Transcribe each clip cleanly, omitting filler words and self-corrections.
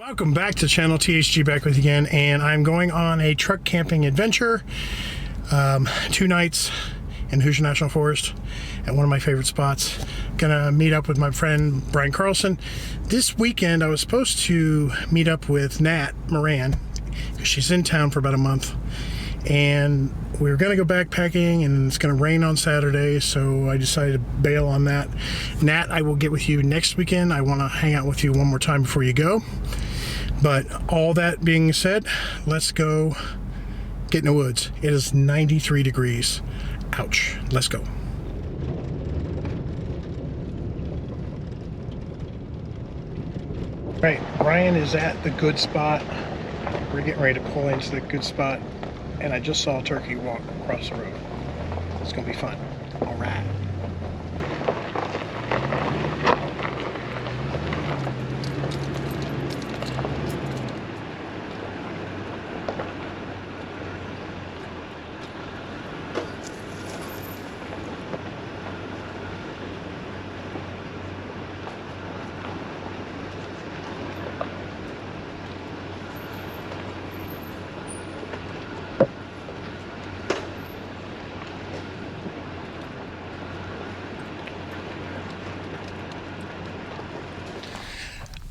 Welcome back to the channel. THG back with you again, and I'm going on a truck camping adventure. 2 nights in Hoosier National Forest at one of my favorite spots. Gonna meet up with my friend Brian Carlson. This weekend I was supposed to meet up with Nat Moran because she's in town for about a month, and we were gonna go backpacking, and it's gonna rain on Saturday, so I decided to bail on that. Nat, I will get with you next weekend. I want to hang out with you one more time before you go. But all that being said, let's go get in the woods. It is 93 degrees. Ouch. Let's go. Right, Brian is at the good spot. We're getting ready to pull into the good spot, and I just saw a turkey walk across the road. It's gonna be fun. All right.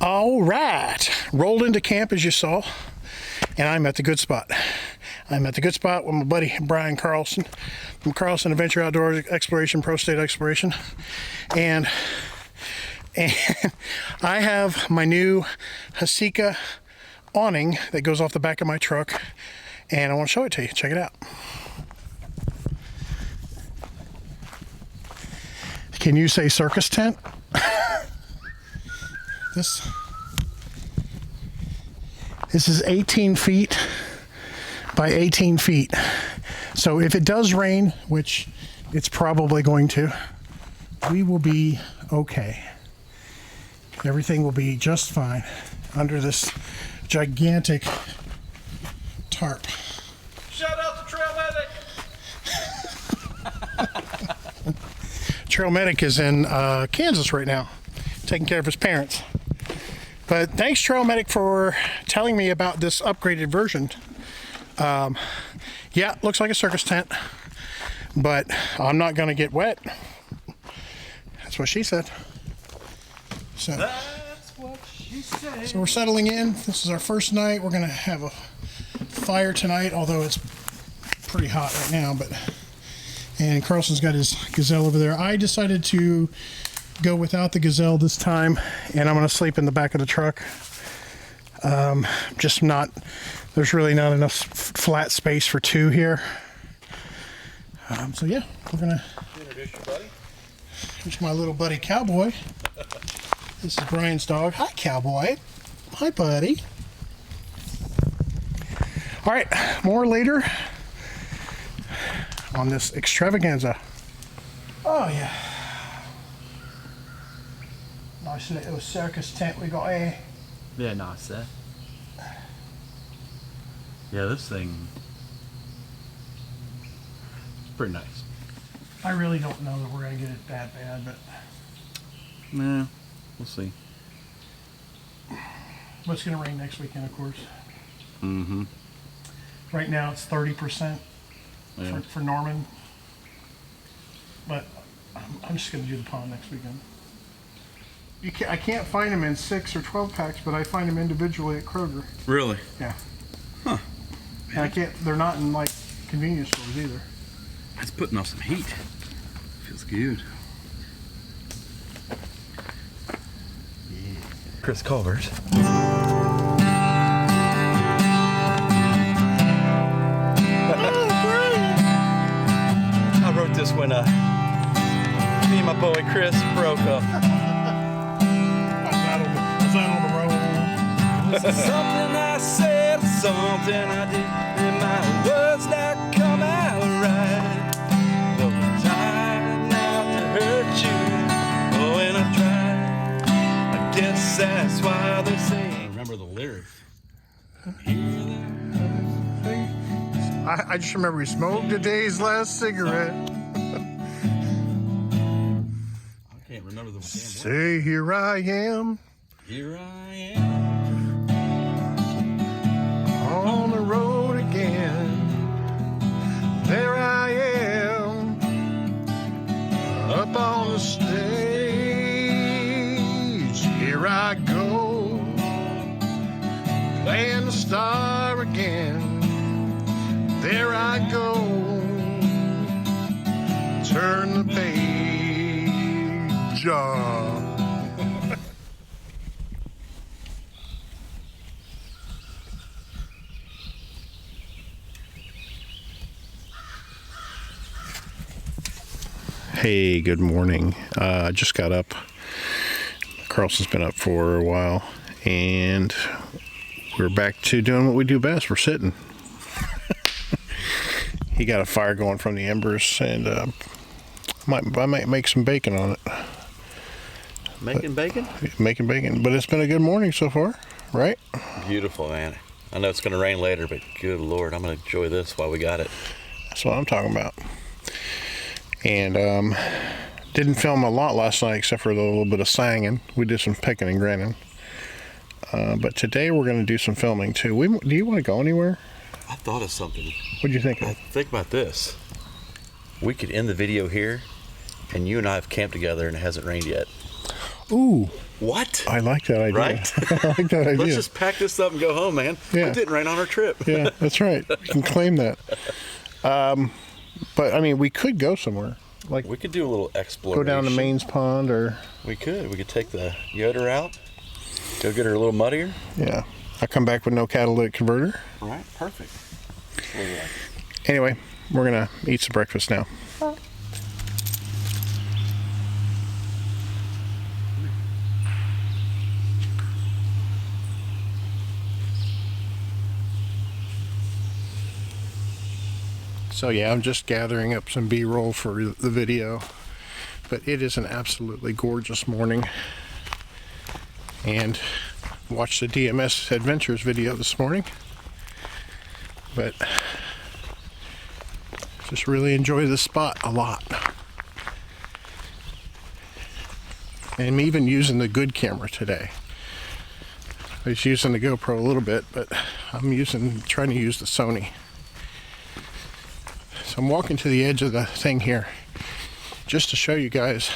All right, rolled into camp as you saw, and I'm at the good spot. I'm at the good spot with my buddy Brian Carlson from Carlson Adventure Outdoors Exploration, Pro State Exploration, and I have my new Hasika awning that goes off the back of my truck, and I want to show it to you. Check it out. Can you say circus tent? This is 18 feet by 18 feet. So if it does rain, which it's probably going to, we will be okay. Everything will be just fine under this gigantic tarp. Shout out to Trail Medic! Trail Medic is in Kansas right now, taking care of his parents. But thanks, Trail Medic, for telling me about this upgraded version. Yeah, looks like a circus tent, but I'm not gonna get wet. That's what she said. So, That's what she said. So we're settling in. This is our first night. We're gonna have a fire tonight, although it's pretty hot right now. And Carlson's got his gazelle over there. I decided to go without the gazelle this time, and I'm going to sleep in the back of the truck. There's really not enough flat space for 2 here. So yeah, we're going to Introduce your buddy. here's my little buddy Cowboy. This is Brian's dog. Hi, Cowboy. Hi, buddy. All right, more later on this extravaganza. Oh yeah. Nice little circus tent we got here. Yeah, nice there. Yeah, this thing is pretty nice. I really don't know that we're gonna get it that bad, but Nah, we'll see. it's gonna rain next weekend, of course. Mm-hmm. Right now it's 30% Yeah. for Norman, but I'm just gonna do the pond next weekend. I can't find them in 6 or 12 packs, but I find them individually at Kroger. Really? Yeah. Huh. And they're not in like convenience stores either. That's putting off some heat. Feels good. Yeah. Chris Culvert. I wrote this when me and my boy Chris broke up. Was that on the road? Something I said, something I did, and my words not come out right. Though I tried not to hurt you, oh, and I tried. I guess that's why they say. I remember the lyrics. I just remember we smoked today's last cigarette. I can't remember the. Say here I am. Here I am. the star again. There I go. Turn the page. Hey, good morning. I just got up. Carlson's been up for a while, and we're back to doing what we do best. We're sitting. He got a fire going from the embers, and I might make some bacon on it. Making bacon? Making bacon, but it's been a good morning so far, right? Beautiful, man. I know it's going to rain later, but good Lord, I'm going to enjoy this while we got it. That's what I'm talking about. And didn't film a lot last night except for a little bit of singing. We did some picking and grinning. But today we're going to do some filming too. Do you want to go anywhere? I thought of something. What'd you think of? Think about this. We could end the video here, and you and I have camped together, and it hasn't rained yet. Ooh. What? I like that idea. Right? I like that idea. Let's just pack this up and go home, man. Yeah. It didn't rain on our trip. Yeah, that's right. We can claim that. But I mean, we could go somewhere. Like we could do a little exploration. Go down to Maine's Pond, or we could take the Yoder out. Go get her a little muddier. Yeah. I come back with no catalytic converter. Right. Perfect. Anyway, we're gonna eat some breakfast now. So yeah, I'm just gathering up some B-roll for the video, but it is an absolutely gorgeous morning. And watched the DMS Adventures video this morning, but just really enjoy this spot a lot. And I'm even using the good camera today. I was using the GoPro a little bit, but I'm trying to use the Sony. So I'm walking to the edge of the thing here just to show you guys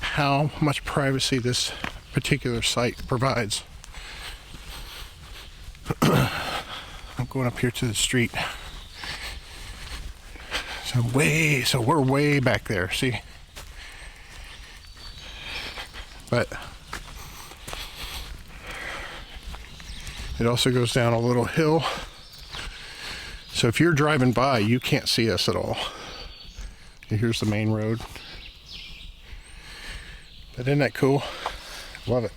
how much privacy this particular site provides. I'm going up here to the street. So we're way back there, see? But it also goes down a little hill. So if you're driving by, you can't see us at all. Here's the main road. But isn't that cool? Love it.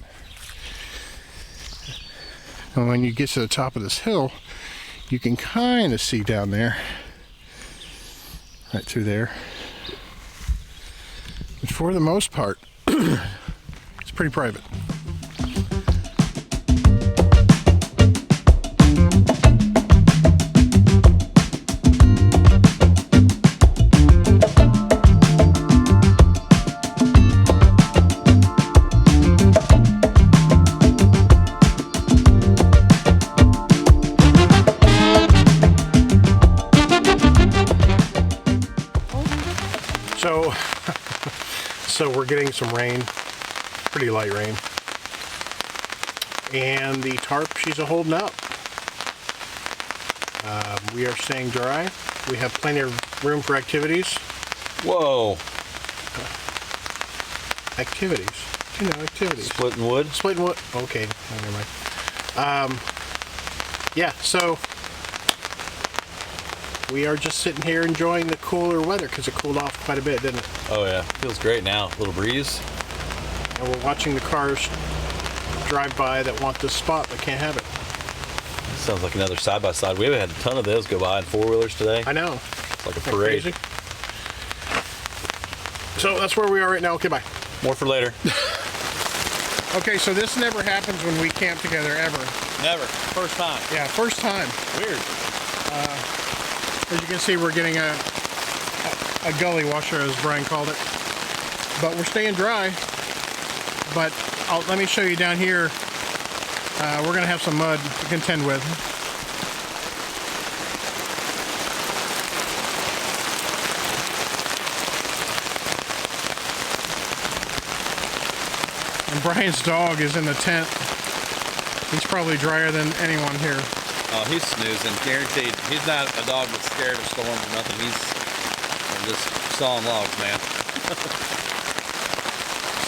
And when you get to the top of this hill, you can kind of see down there. Right through there. But for the most part, it's pretty private. So we're getting some rain, pretty light rain, and the tarp, she's a holding up. We are staying dry. We have plenty of room for activities. Whoa. Activities. You know, activities. Splitting wood? Splitting wood. Okay, never mind. Yeah, so we are just sitting here enjoying the cooler weather because it cooled off quite a bit, didn't it? Oh yeah, feels great now. A little breeze. And we're watching the cars drive by that want this spot but can't have it. Sounds like another side-by-side. We haven't had a ton of those go by in four-wheelers today. I know. It's like a parade. Crazy? So that's where we are right now. Okay, bye. More for later. Okay, so this never happens when we camp together, ever. Never. First time. Yeah, first time. Weird. As you can see, we're getting a gully washer, as Brian called it. But we're staying dry. But let me show you down here. We're going to have some mud to contend with. And Brian's dog is in the tent. He's probably drier than anyone here. Oh, he's snoozing, guaranteed. He's not a dog that's scared of storms or nothing. He's just sawing logs, man.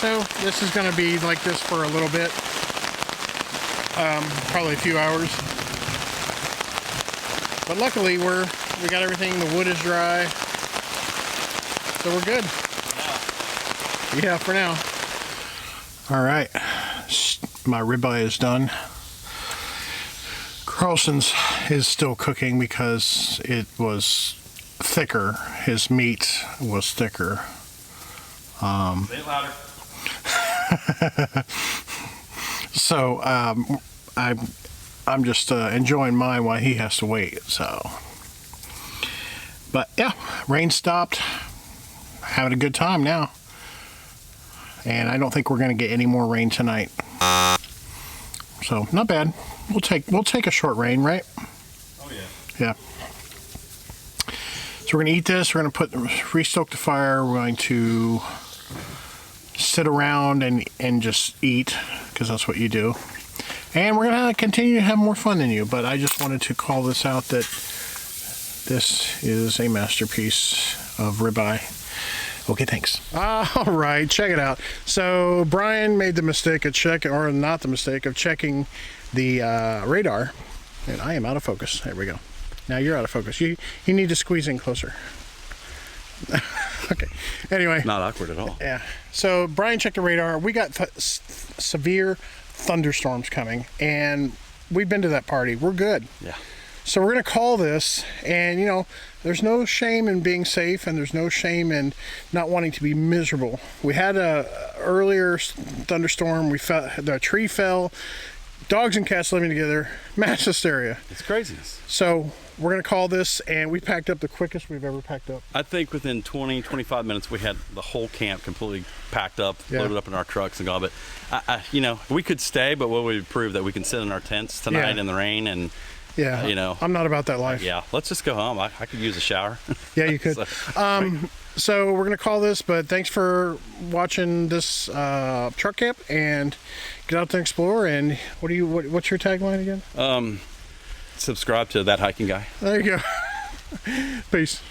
So this is going to be like this for a little bit, probably a few hours. But luckily we got everything. The wood is dry, so we're good. Yeah, for now. All right, my ribeye is done. Carlson's is still cooking because it was thicker. His meat was thicker. Say it louder. So I'm just enjoying mine while he has to wait. So, but yeah, rain stopped. Having a good time now. And I don't think we're going to get any more rain tonight. So not bad. We'll take a short rain, right? Oh yeah. Yeah. So we're going to eat this. We're going to restoke the fire. We're going to sit around and just eat, because that's what you do. And we're going to continue to have more fun than you. But I just wanted to call this out that this is a masterpiece of ribeye. Okay, thanks. All right, check it out. So Brian made the mistake of checking the radar, and I am out of focus. There we go. Now you're out of focus. You need to squeeze in closer. Okay. Anyway. Not awkward at all. Yeah. So Brian checked the radar. We got severe thunderstorms coming, and we've been to that party. We're good. Yeah. So we're going to call this, and you know, there's no shame in being safe, and there's no shame in not wanting to be miserable. We had a earlier thunderstorm. The tree fell. Dogs and cats living together. Mass hysteria. It's craziness. So we're going to call this, and we packed up the quickest we've ever packed up. I think within 20, 25 minutes, we had the whole camp completely packed up, loaded up in our trucks and gone. But, you know, we could stay, but what would prove that we can sit in our tents tonight in the rain and, yeah, you know. I'm not about that life. Yeah, let's just go home. I could use a shower. Yeah, you could. So we're going to call this, but thanks for watching this truck camp, and get out there and explore. And what's your tagline again? Subscribe to That Hiking Guy. There you go. Peace.